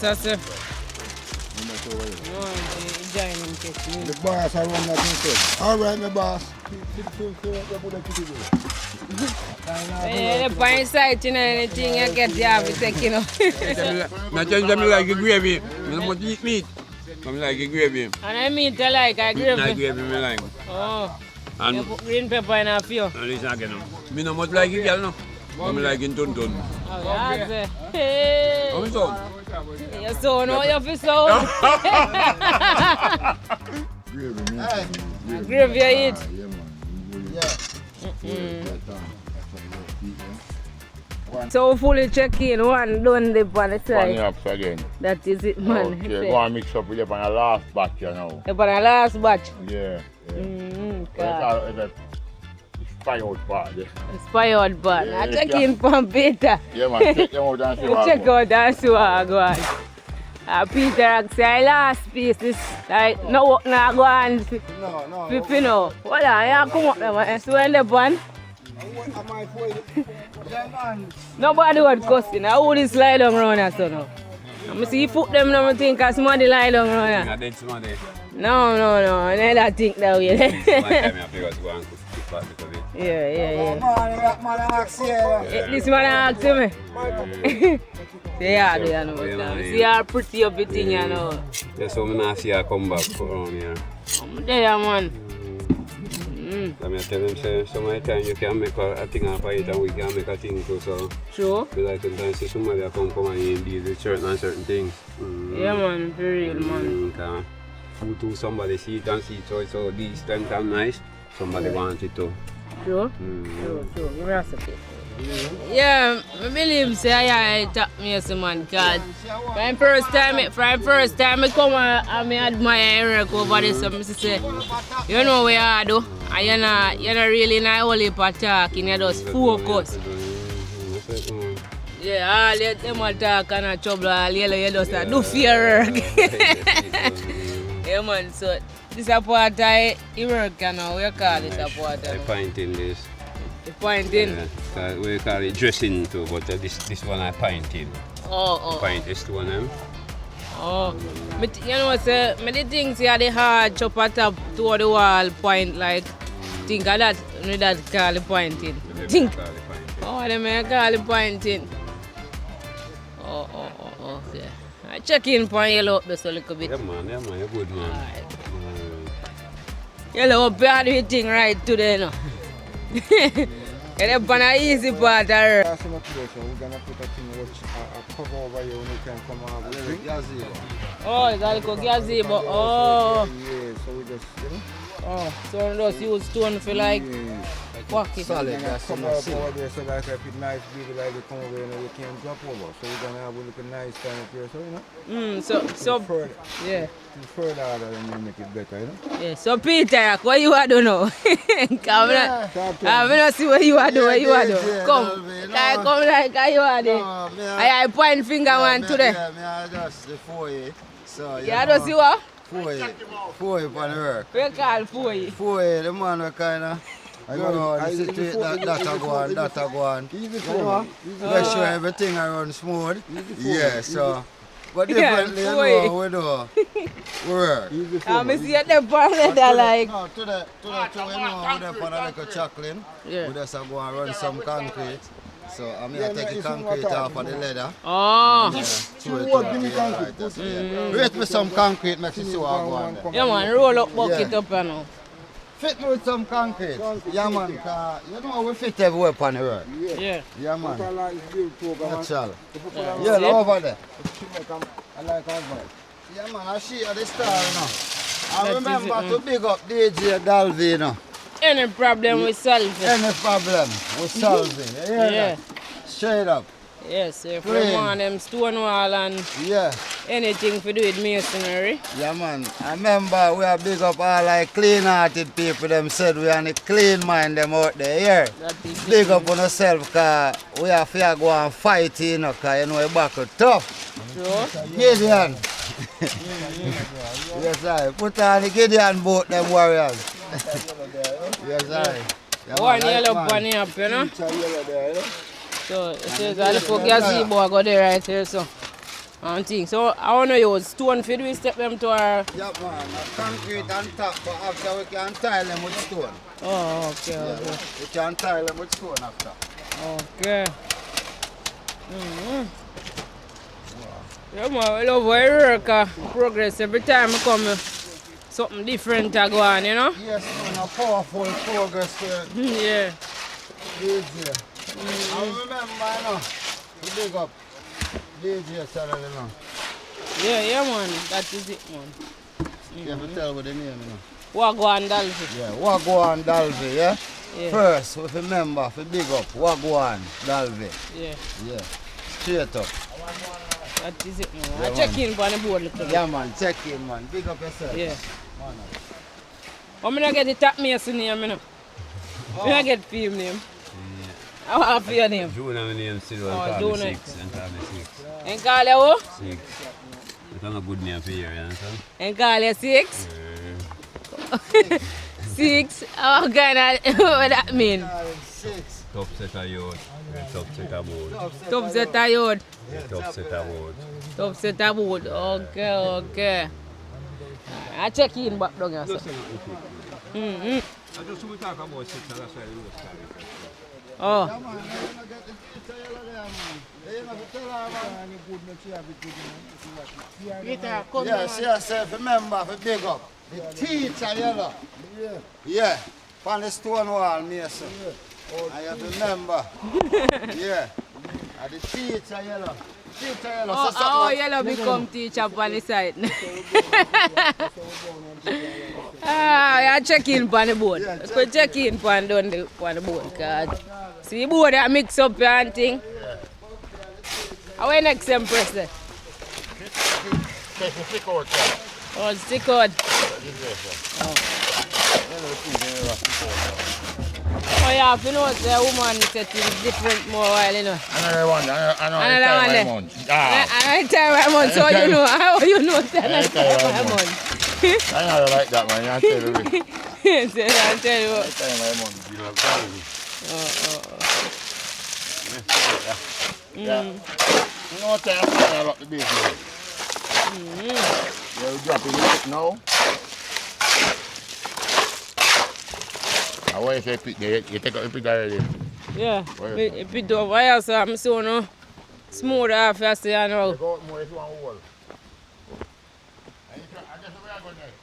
I say. No, Joining technique. the boss are run that himself. Alright, my boss. The point side, you know, anything you get, you have to take, you know. Not just like a gravy. I don't eat meat. I like a gravy. And I meat I like, I gravy. I gravy me like. Oh. And You put green pepper in a few. and it's not getting. Me no much like it, girl, no. I like in ton. Oh, yeah, hey. How so? You so know you feel so. Gravy, man. Gravy you eat. So fully check in, one done the on the Pan side. up again. That is it, man. Okay, go and mix up with it on the last batch, you know. The last batch. Yeah. God. It's a spy out part. Yeah, Expired but I Yeah, check yeah. in from Peter. yeah man, check them out and see what Check out and see what I go on. Peter I say last piece is like no not go on. No. You know. Hold on, you come up there man. So in the bun. Nobody would cussing. I would slide down around here so now. I see you put them now think somebody lie down around here. I did somebody. No. I never think that way. One time I figured to go and cook back because of it. Yeah. Man, ask you. This man asked me. Yeah, you know. Yeah, See how pretty up the thing, you know. Yeah, so I not see her come back around here. There, man. I mean, I tell them, say, so many times you can make a thing off of it and we can make a thing too, so Sure. we like sometimes see somebody come and deal with certain things. Yeah, man, for real, man. Food to somebody see it and see it, so these times are nice, somebody wants it too. Sure? Sure. Give me a second. Yeah, I believe say I tap me as a man, because from first time I come and I admire Eric over this, so I say, you know where I do, and you're not really in a whole heap of talking, you just focus. Yeah, all let them all talk and a trouble, all you just do fear work. Yeah, man, so this is a part of work, you know, we call this a part I of painting this. the pointing. We call it dressing too, but this one I painting. Oh. Paint is the one them. Oh, but you know, say, me the things here the hard chop at top toward the wall point like think of that, me that call it pointing. Think. Oh, they may call it pointing. Oh, okay. I check in for yellow up just a little bit. Yeah man, you're good man. Alright. Yellow up you do the thing right today, no. You're up on an easy part of her. We're gonna put a thing which a cover over here when you can come out with drink. Oh, you got a gazebo. Oh. Yeah, so we just, you know. Oh, so we just use stone for like pocket. Solid, that's some over there, so like if it's nice people like they come over, you know, you can drop over. So we're gonna have a little nice kind of here, so you know. So further, yeah. further order then you make it better, you know. Yeah, so Peter, what you are doing now? Come Yeah, I don't see what you are doing, what you are doing. yeah, Come, no, come like how you are doing. I point finger one today. Yeah, me I just the 4A. So You don't see what? 4A. 4A for the work. We call for you. 4A, the man we kinda go around the city, that a go on. Easy You for know, me. make sure everything around smooth. Yeah, so. But Yeah, differently, you 4A. know, we do. We work. Easy for I me. see at the bar that like. No, to the you know, we there for a little chuckling. Yeah. We just go and run some concrete. So I'm here to take the concrete off of the leather. Oh. Yeah, throw it up here, right, that's it. Rate me some concrete, make you see what I go on there. Yeah man, roll up bucket up you know. Fit me with some concrete. Yeah man, 'cause you know we fit everywhere upon the road. Yeah. Yeah man, that's all. Yeah. Yeah, over there. I like advice. Yeah man, I see you at the star, you know. I That is remember it, to big up DJ Dalvey, you know. Any problem we solve it. Any problem, we solve it. You hear Yeah. that? Straight up. Yes, if we Plain. want them stone wall and Yeah. anything to do with masonry. Yeah man, I remember we are big up all like clean-hearted people, them said we are the clean mind them out there, yeah. That is Big up on yourself, cause we have to go and fight, you know, cause you know we back tough. Sure. Gideon. Yes, I. Put on the Gideon boat, them warriors. Yes, I. Yeah, One man, yellow man. bunny up, you know. Yellow there, you know. So it says a little gazebo go there right here, so. And thing. So I want to use stone for we step them to our... Yeah, man. Concrete on top, but after we can tile them with stone. Oh, okay, Yeah, okay. we can tile them with stone after. Okay. Yeah, man, I love how you work. Progress every time I come, something different to go on, you know? Yes, man, a powerful progress here. Yeah. DJ. I remember, you know, we big up DJ Saturday now. Yeah, man, that is it, man. You have to tell what the name, you know. Wagwan Dalfi. Yeah, Wagwan Dalvi, yeah? Yeah. First, we remember, we big up Wagwan Dalvi. Yeah, Yeah, straight up. that is it, man. Yeah, I check in on the board a little bit. Yeah, man, check in, man. Big up yourself. Yeah. Man. I'm going to get the top mason name, you know. I'm going to get film name. I want to your name. June and my name still Oh, and June. 6 and call me 6. And call you 6. That's a good name for you, you understand? And call you 6. 6. What kind of, what that mean? 6. Top set of youth, top set of board. Top set of youth. Top set of board. Top set of wood. Okay, okay. I check in back down here, sir. I just want to talk about 6 and that's why I will start it. Oh. Yeah, man, you don't get the teacher yellow there, man. You don't have to tell her, man. Yes, yes, remember, we big up. The teacher yellow. Yeah. On the stone wall, Mason. I have to remember. Yeah. And the teacher yellow. Teacher yellow. Oh, So oh, yellow become teacher on the side. I check in on the board. Yeah, Let's go check in on the board. Cause see the board that mix up and thing. How are next empress there? Take the stick out there. Oh, stick out. Oh yeah, if you know the woman setting different more while, you know. Another one. Another one there. Month. Another time a month, so you know how you know another time a month. I never like that, man. I tell you. Say that, tell you. Another time a month. You have value. Yeah. You know what time I lock the business? You drop it now. Why you say pick there? You take out the pick already. Yeah, if it do wire, so I'm so no smooth off, you see, you know. Take out more if you want to hold. I guess we are going there.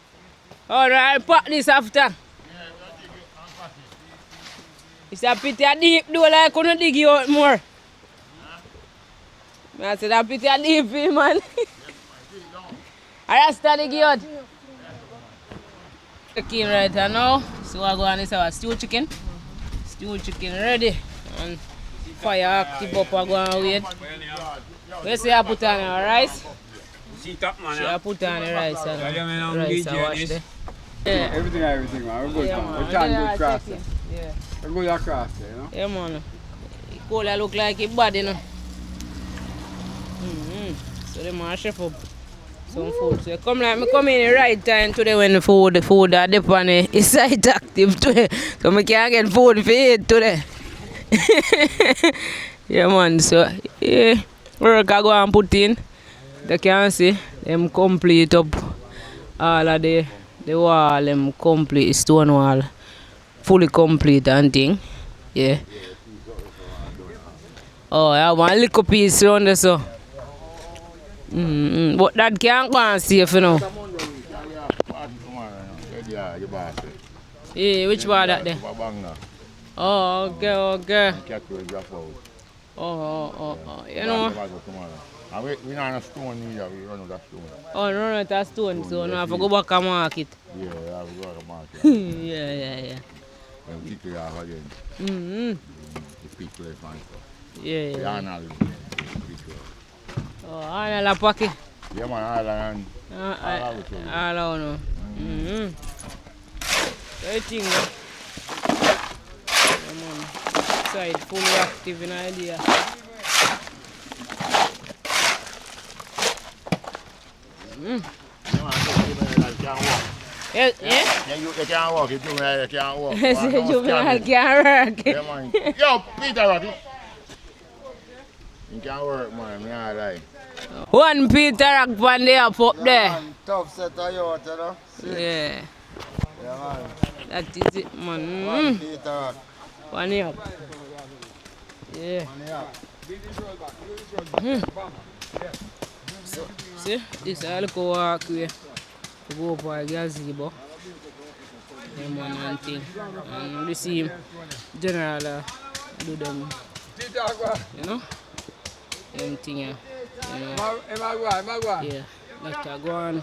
Alright, pack this after. Yeah, we're going to dig it and pack it. It's a pity deep, though, like I couldn't dig you out more. I said, that pity deep, man. I just dig you out. Chicken right now. So I go on this our stew chicken. Stew chicken ready. And fire active up, I go and wait. Where say I put on the rice? See top man, I put on the rice and rice I wash there. Yeah. Everything, man. We're good, Yeah, man. man. We're trying to go across Chicken. there. Yeah. We're going across there, you know? Yeah, man. Cola look like it bad, you know. So they man chef up some food. So come like me come in the right time today when the food are dip on it's site active today. So me can't get food for eat today. Yeah, man. So yeah, work I go and put in. They can see them complete up all of the wall, them complete stone wall, fully complete and thing. Yeah. Oh, I have one little piece around there, so. But that can't go and safe, you know. Yeah, which part that there? Oh, okay, okay. Oh. You know. We not on a stone either, we run out of stone. Oh, no, not a stone, so now I have to go back and market. Yeah, we have to go to the market. Yeah. Then we pick it off again. The people they find stuff. Yeah. The Arnold, pick it up. Oh, all la pocket. Yeah, man, Arnold and All around. Everything, yeah, man. Side fully active in idea. you can't walk. Yeah? Yeah, you can't walk, you can't walk. Say juvenile can't work. Yeah, man. Yo, Peter, you can't work, man, me not lie. One Peter Rock on the up there. Man, tough set of yacht, you know. See? Yeah. Yeah, man. That is it, man. One Peter Rock. One up. Yeah. See, this is a little walkway to go for a gazebo. Them one and thing. And we see general do them, you know, them thing, you know. Yeah, let her go on.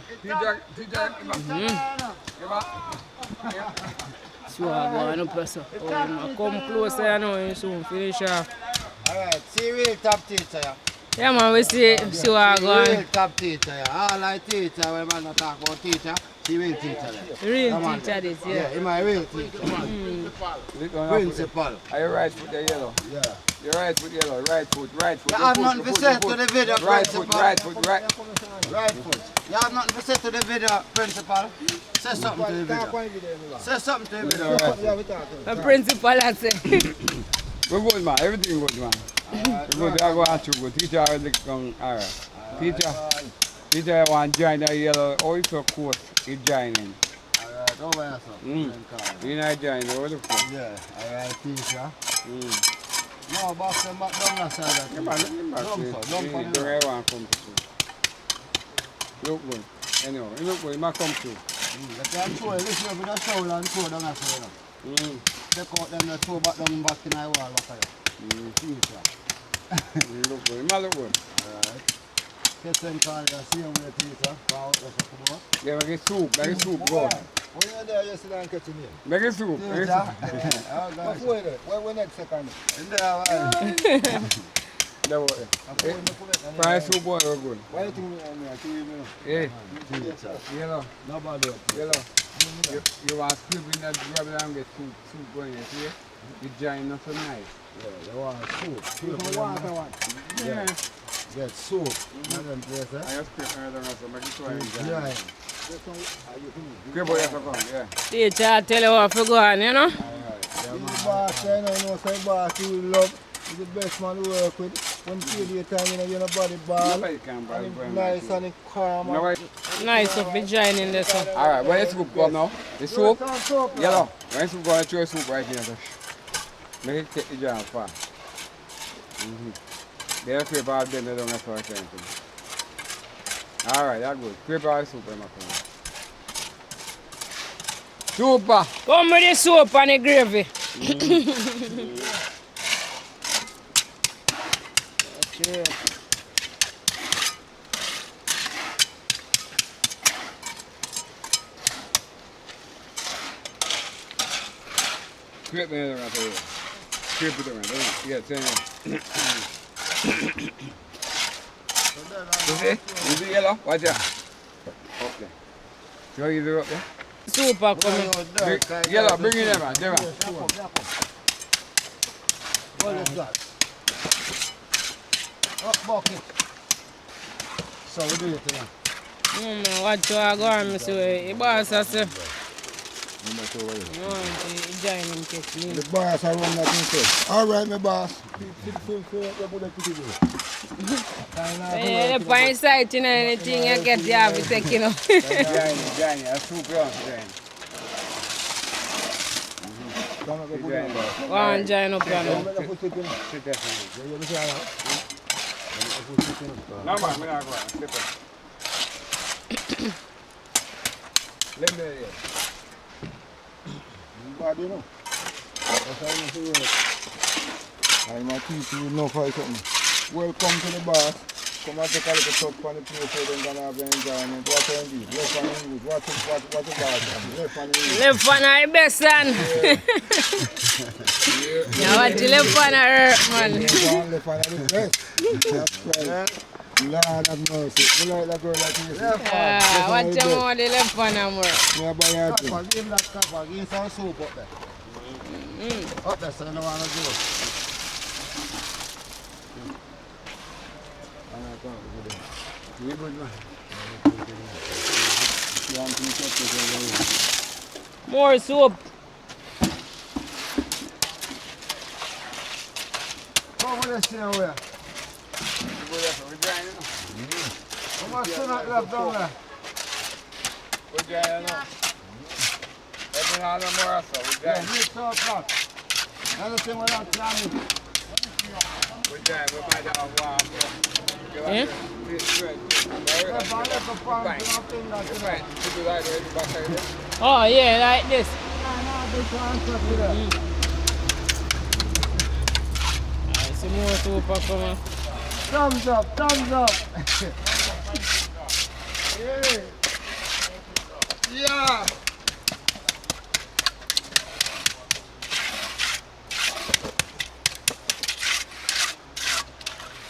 So I go on up so. Oh, come closer, you know, and soon finish off. Alright, see real top teacher, yeah. Yeah, man, we see what I go on. Real top teacher, yeah. All like teacher, when man not talk about teacher, see real teacher there. Real Come on. teacher this, Yeah, yeah. he's my real teacher, man. Principal. Are you right foot the yellow? Yeah. Your right foot yellow, right foot. You have nothing to say to the video, Right principal. foot, right foot, right. Right foot. You have nothing to say to the video, principal. Say something to the video. Say something to the video. The principal has said. We're good, man. Everything good, man. We're good. I go out to good. Teacher, I will come. All right. Teacher, I want to join the yellow. Oh, it's so cool. He's joining. Alright, over here, sir. You're not joining. What the fuck? Yeah, alright, teacher. No, boss, them back down that side. Come on, Don't Bring everyone come to see. Look good. Anyway, you look good. You might come through. You can show you. Listen up with a shovel and throw down that side. Take out them, throw back down back in the wall back there. Teacher. You look good. You might look good. Alright. Get them call you, see them with teacher. Power, that's what come out. Yeah, make it soup. Make it soup, go. When you're there, you sit down and catch him in. Make it soup. Make it soup. What's way there? Where next second? In there, why? That way. Fry soup, boy, we're good. Why you think me? Hey, Teacher. yellow, Nobody. yellow. You want to flip in that rubber and get soup going, you see? You join not so nice. Yeah, you want soup. You water one. Yeah. Get soup. Not them place, eh? I just flip another one, so make it try and Yeah. join. Good boy, you have to come, yeah. Teacher, I tell you what to go on, you know. Yeah, the boss, you know, say boss you love. He's the best man to work with. When you do your time, you know, you're not body ball. Nobody can buy And it. it's nice and it's calm. Nobody. Nice of be joining this one. All right, where the soup come now? The soup? Soup. Yellow. When the soup go, throw soup right here. So make it take the jar far. They'll creep all them, they don't have to anything. All right, that's good. Creep all the soup, my friend. Super. Come with the soup and the gravy. Okay. Creep me around here. Creep it around. Yeah, same here. You see? You see yellow? Watch out. Okay. So you do it up there? Soup are coming. Yellow, bring it there, man. There, man. What is that? Up bucket. So we do it now. Man, what you are going to say? The boss has said. You must over here. You want to join him, catch me. The boss are run that himself. All right, my boss. Yeah, the point site, you know, anything you get, you have to take, you know. Johnny, a soup round, Johnny. Go and join up, you know. Sit there for me. No, man, we're not going. Slip it. Let me there. Body, no. I'm a teacher, you know, for something. Welcome to the boss. Come and take a little talk on the place so they're going to have the enjoyment. What are you doing? Left and English. What the boss? Left and English. Left one are the best, son. Yeah, what you left one are hurt, man. Left and the best. That's right. Lord have mercy. You like that girl like this? What you want the left one are more? Yeah, buy her thing. Give him that cover. Give him some soup up there. Up there, so I don't want to do it. You good, man? More soup. Come on, let's see now where. You go there for a grind, you know? How much tonight left down there? We're going now. Everything on the more so. We're Yeah, going. mix up that. Anything we're not planning. We're going. We might have one. Yeah? Oh yeah, like this. Some more super coming. Thumbs up, thumbs up. Yeah. Yeah.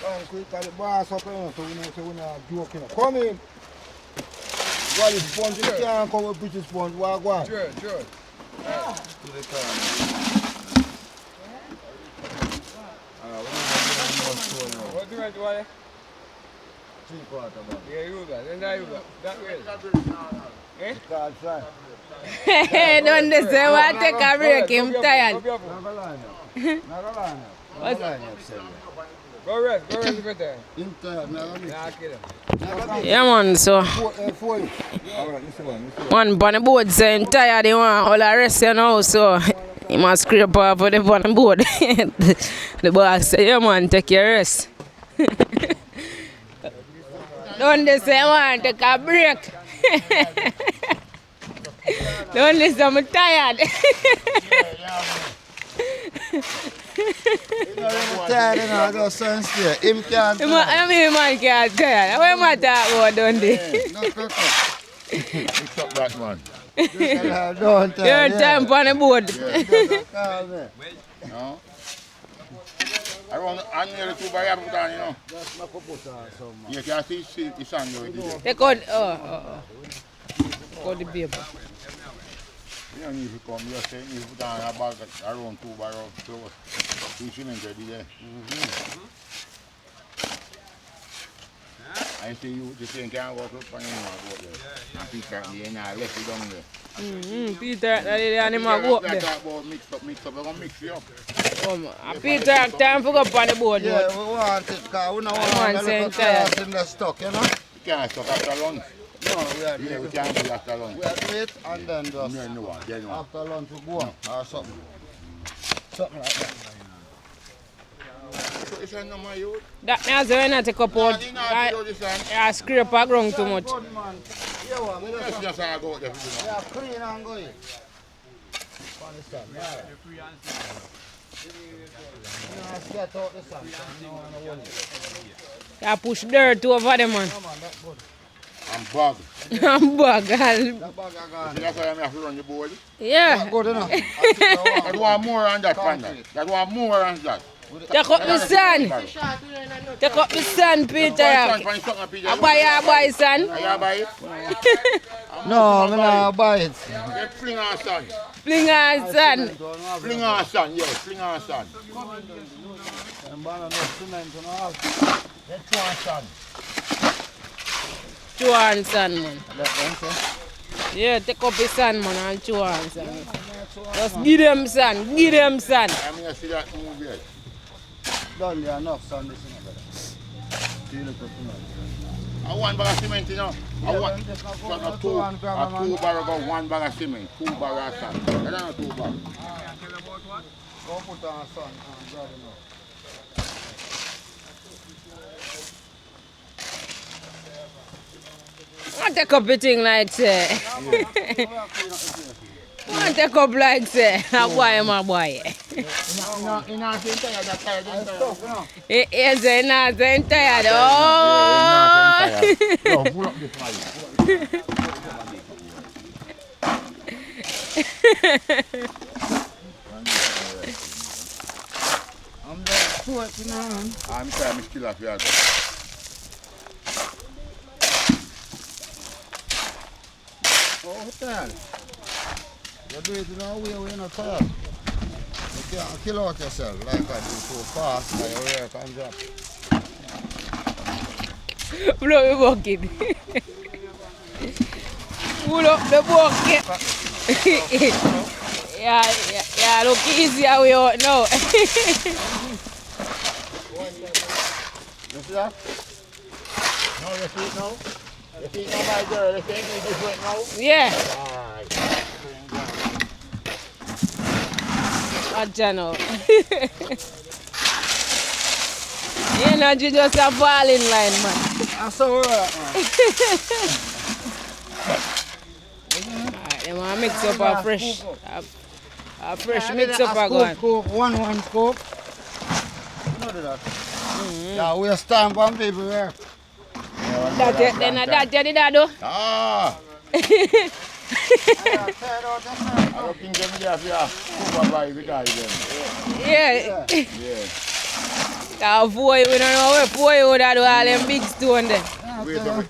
Come quick, the boss up here, so we're not joking. Come in. While it's sponge, you can't come with British sponge. Walk on. Sure. To the car. What do you want to do? 3/4 man. Yeah, you got. Then that you got. That way. Eh? Card fly. Don't they say what take a break, him tired. Not gonna lie now. Go rest a bit there. Him tired, not gonna Nah, kill him. Yeah man, so Alright, this one. one on the board say him tired, he want all the rest you know, so he must scrape off for the on the board. The boss say, yeah man, take your rest. Don't they say want take a break. Don't they say I'm tired. Tired, you know, just stand still. Him can't. I mean man can't tired. What am I talking about, don't they? No, Mix up that man. don't Your time on the board. No? Around nearly 2 by put on, you know. You can see the sun going there. They called, called the paper. You don't need to come here, say you put on a bag around 2 by round close. You shouldn't get there. I see you just saying can't walk up and you know go there. And Peter and the I left you down there. Peter, that animal go up there. Talk about mix up, we're gonna mix you up. Peter have time for go up on the board. Yeah, we want it, because we don't want to look at in the stock, you know? You can't stop after lunch. No, we are Yeah, we can't do after lunch. We are do it and then just No, then one. after lunch we go on or something. Something like that. So it's a number you. That means when I take up out, I scrape a ground too much. Good man. Yeah, well, we Let's just go out there. are clean and going. Understand? Yeah. Get out the sun. I push dirt over them, man. Come on, that's good. I'm bug. I'm bug. That bag are gone. That's why I'm have to run the board. Yeah. Good enough. That want more on that, Panda. That want more on that. Take up the sun. Take up the sun, Peter. I buy sun. Are you buy it? No, I'm not buy it. Get fling on sun. Fling on sun. Fling on sun, yes, fling on sun. Get 2 on sun. 2 on sun, man. Yeah, take up the sun, man, and 2 on sun. Just give them sun. Give them sun. I mean, I see that move yet. Done there enough sun this is I want bag of cement, you know. I want a 2 bar of 1 bag of cement, 2 bar of sand. I don't know 2 bar. Go put on sun and grab enough. I take up a thing like say. I take up like say. A boy, my boy. You know, saying tired, that tired, that tired. Yes, I'm not saying tired. Oh. No, pull up this fire. I'm just putting on. I'm trying to kill off your head. Oh, what the hell? You do it in a way where you're not tired. You can't kill out yourself like I do so fast by your work and job. Blow the bucket. Pull up the bucket. Yeah, look easier way out now. You see that? No, you see it now? see now my girl, you think it's different now? Yeah. Alright. Watch know. You know, you just a fall in line, man. That's so right, man. Alright, they want to mix up a fresh mix up a gun. Scoop, one scoop. Not that. Yeah, we are stand on people here. That you did do? Ah! I don't think them have to supervise the guy then. Yeah. Yeah. That boy, we don't know where boy would have do all them big stone there. Wait a minute.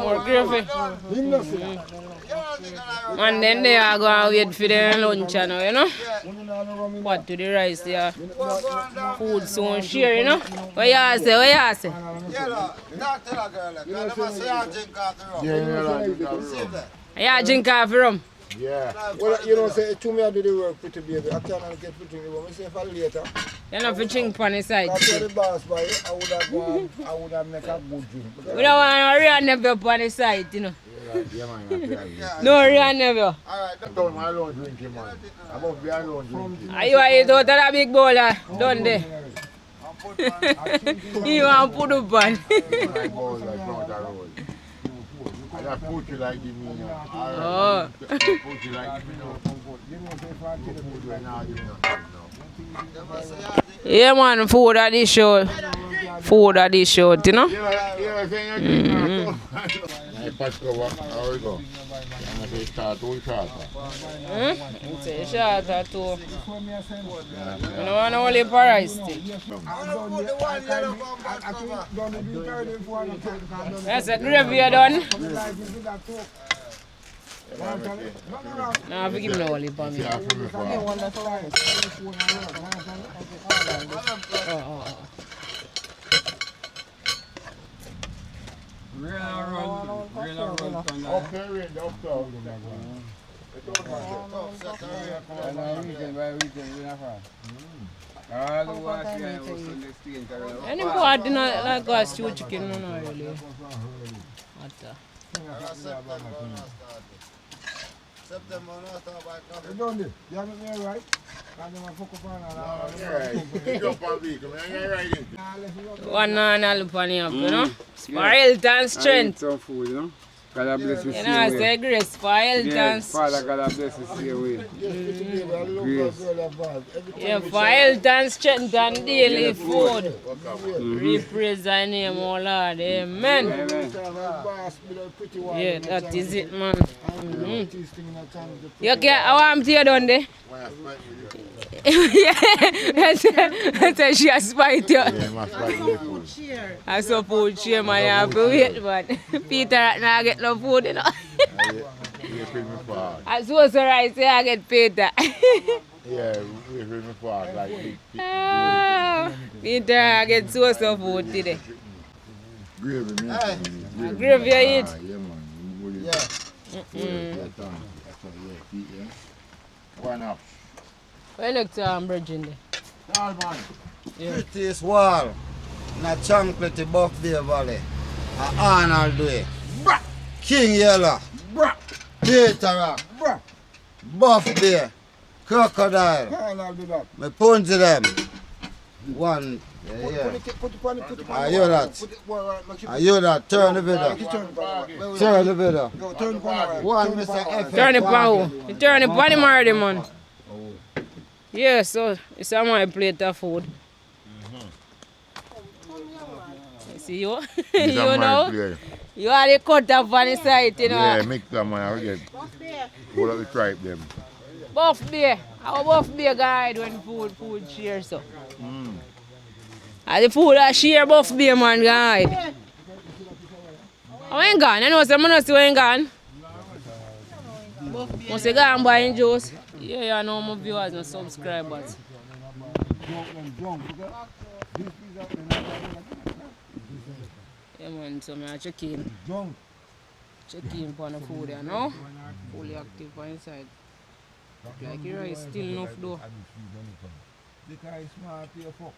More gravy. And then they are going to wait for their lunch, you know. What to the rice there? Food soon share, you know. What you say? What you say? Talk to that girl. Because they must say I drink coffee rum. You drink coffee rum? Yeah. Well, you know, say, to me, I do the work pretty baby. I cannot get pretty baby. I say for later. You know, for drink on the side. That's the boss boy. I would have make a good drink. We don't want no real never on the side, you know. Yeah, man. No real never. All right. Don't my alone drinking, man. I must be alone drinking. Are you eat out of that big bowl done there? You want to put up on. My bowl like front of the road. I just put you like give me now. Oh. Put you like give me now. Put you now, give me now. Yeah, man, food at this show. Food at this show, you know? Yeah, saying you drink. I pass cover. How we go? I'm going to start to short. It's a shot or two. You don't want to only rice stick. That's a gravy you done. No, I forgive me no olive for me. Anybody do not like us stew chicken, no, really. September, no start by coffee. You done it. You have it right? One and all upon you, you know? For health and strength. Some food, you know. God bless you. You know, I say grace for health and Father, God bless you. See you way. yeah, for health and strength and daily food. We praise thy name, O Lord. Amen. Yeah, that is it, man. You okay? How am I done there? That's a she has spite you. I suppose she man, you have to wait, but Peter now get no food, you know. I so rice, I get Peter. Yeah, we me for like Peter, I get so food today. gravy, man. Gravy you eat? Yeah, man. Yeah. One up. Where next time, Bridging there? All man. Yeah. Prettiest wall in a chocolate Buff Bay Valley. A Arnold Way. King Yellow. Peter Rock. Buff Bay. Crocodile. Me punch them. One. Yeah. Are you that? Are you that? Turn the video. Turn the video. One Mr. F. Turn it on. You turn it on the murder, man. Yeah, so it's on my plate of food. You see you? You know? You are the cut off on the side, you know? Yeah, mix them, man. I get. Hold up the tribe, them. Buff beer. Our buff beer guide when food share, so. And the food that share buff beer, man, guide. I ain't gone. I know someone else ain't gone. Must you go and buy juice? Yeah, I know my viewers and subscribers. Yeah, man, so I check in. Check in for the food, you know? Fully active for inside. Like your rice still enough though. Because it's smart, you fuck.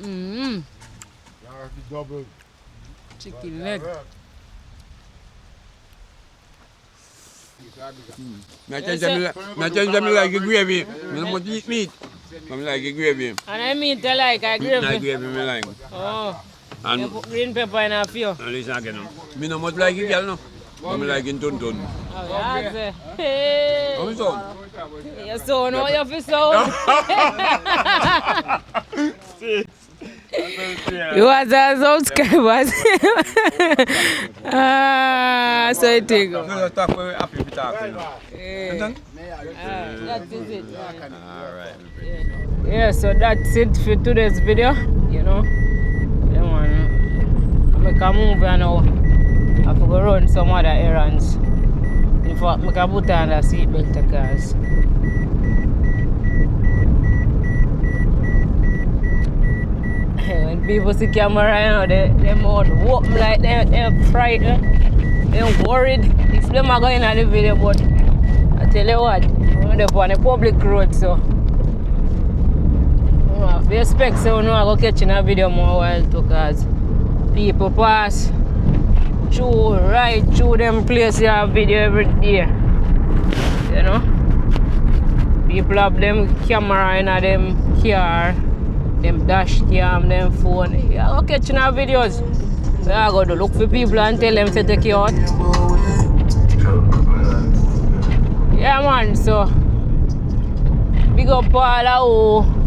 Mm. Double. Chicken leg. I change them like a gravy. I don't want to eat meat. I like a gravy. And I mean, I like a gravy. I gravy me like. Oh. And You put green pepper in a few. listen again. Me no much like it, girl, no. I like in ton. Oh, yeah. Hey. How so? You so know you feel so. You was a subscribers. So it take. So just talk very happy to talk, you know. That is it. Alright. Yeah, so that's it for today's video, you know. Yeah, man. I make a move now. I have to go run some other errands. In fact, I can put on a seatbelt cars. When people see camera, you know, they mouth open like they're frightened, they're worried. If them are going on the video, but I tell you what, they're on a public road, so if you expect so you know I go catch in a video more while too, because people pass through right through them places you have video every day. You know? People have them camera in them car, them dash cam, them phone. You go catch in a videos. So I go to look for people and tell them to take you out. Yeah man, so big up all who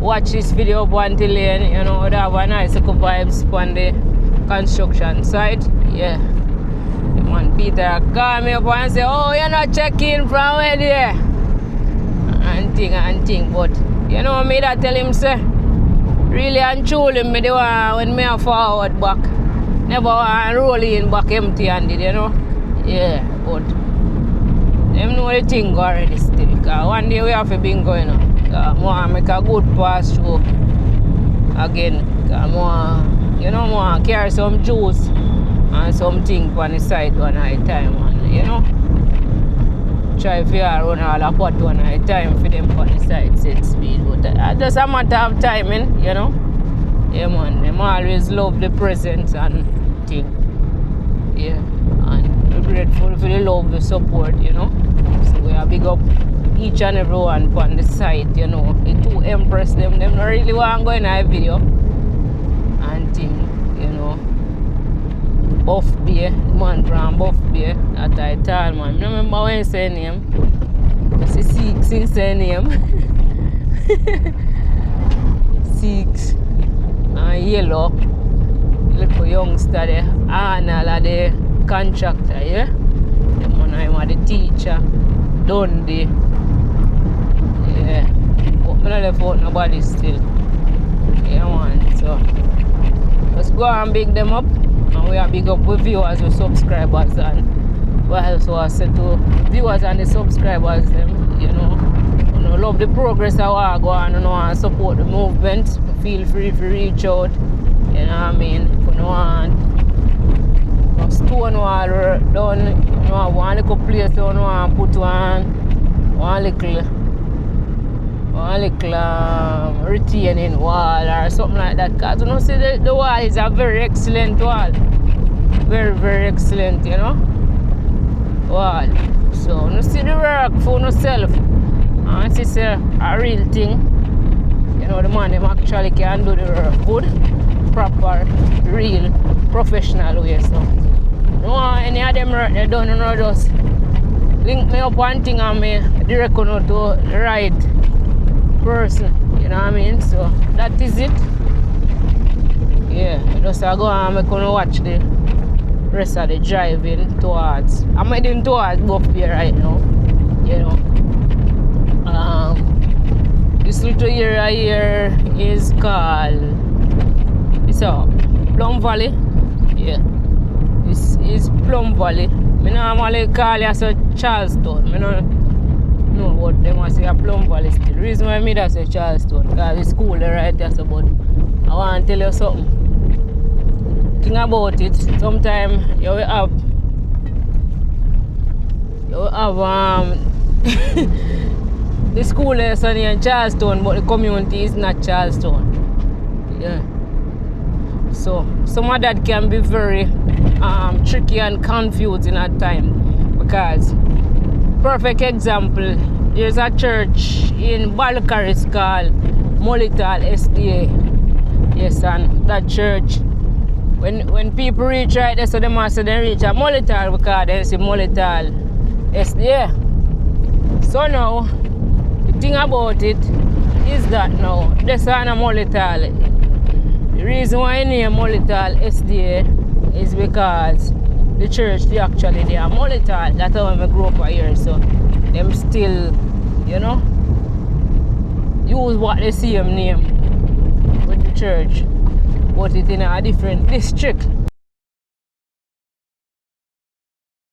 watch this video up until the end, you know, they have a nice vibes on the construction site. Yeah. The man Peter call me up and say, oh, you're not checking from where there. And thing, but you know me that tell him say, really and truly me the one when me a forward back. Never want roll in back empty handed, you know. Yeah, but them know the thing already still. Because one day we have to be going on. More make a good pass through again. More, you know, more carry some juice and something on the side one at a time, and you know, try to run all the pot one at a time for them on the side set speed. But just a matter of timing, you know. Yeah man, them always love the presence and thing. Yeah, and we're grateful for the love, the support, you know. So we are big up each and everyone on the site, you know. The two Empress them don't really want to go in a video and thing, you know. Buff Bay, man from Buff Bay, that I tell man. I remember when he say name. See Six he say name. Six and Yellow, little youngster there, Arnold the contractor, yeah. The man I'm the teacher, Dundee. Yeah, but I don't left out nobody still. Yeah man, so let's go and big them up. And we are big up with viewers with subscribers, and what else was said to viewers and the subscribers them, you know. You know, love the progress I want to go on, you know, and support the movement. Feel free to reach out, you know what I mean. If you want stone wall done, you know, one little place you want to put one little retaining wall or something like that. Because you know, see the wall is a very excellent wall. Very, very excellent, you know. Wall. So you see the work for yourself. And it's a real thing. You know, the man them actually can do the work good, proper, real, professional way. So no any of them work they done, you know, just link me up one thing and me direct you to the right person, you know what I mean? So that is it. Yeah, just I go and I'm gonna watch the rest of the driving towards. I'm heading towards Buff Bay right now, you know. This little area here is called Plum Valley. Yeah, this is Plum Valley. I normally call it as a Charleston. I don't know what they must say a Plum Valley still. The reason why I made that say Charleston, because it's cool right there, so, but I want to tell you something. Think about it, sometimes you will have You have the school is in Charlestown, but the community is not Charlestown. Yeah. So some of that can be very tricky and confusing at times, because perfect example, there's a church in Balkaris called Molital SDA. Yes, and that church, when people reach right there, so they must say they reach a Molital because they say Molital SDA. So now, the thing about it is that now, this is a Molital. The reason why I name Molital SDA is because the church, they are Molital. That's how I grew up here. So them still, use what the same name with the church, but it's in a different district.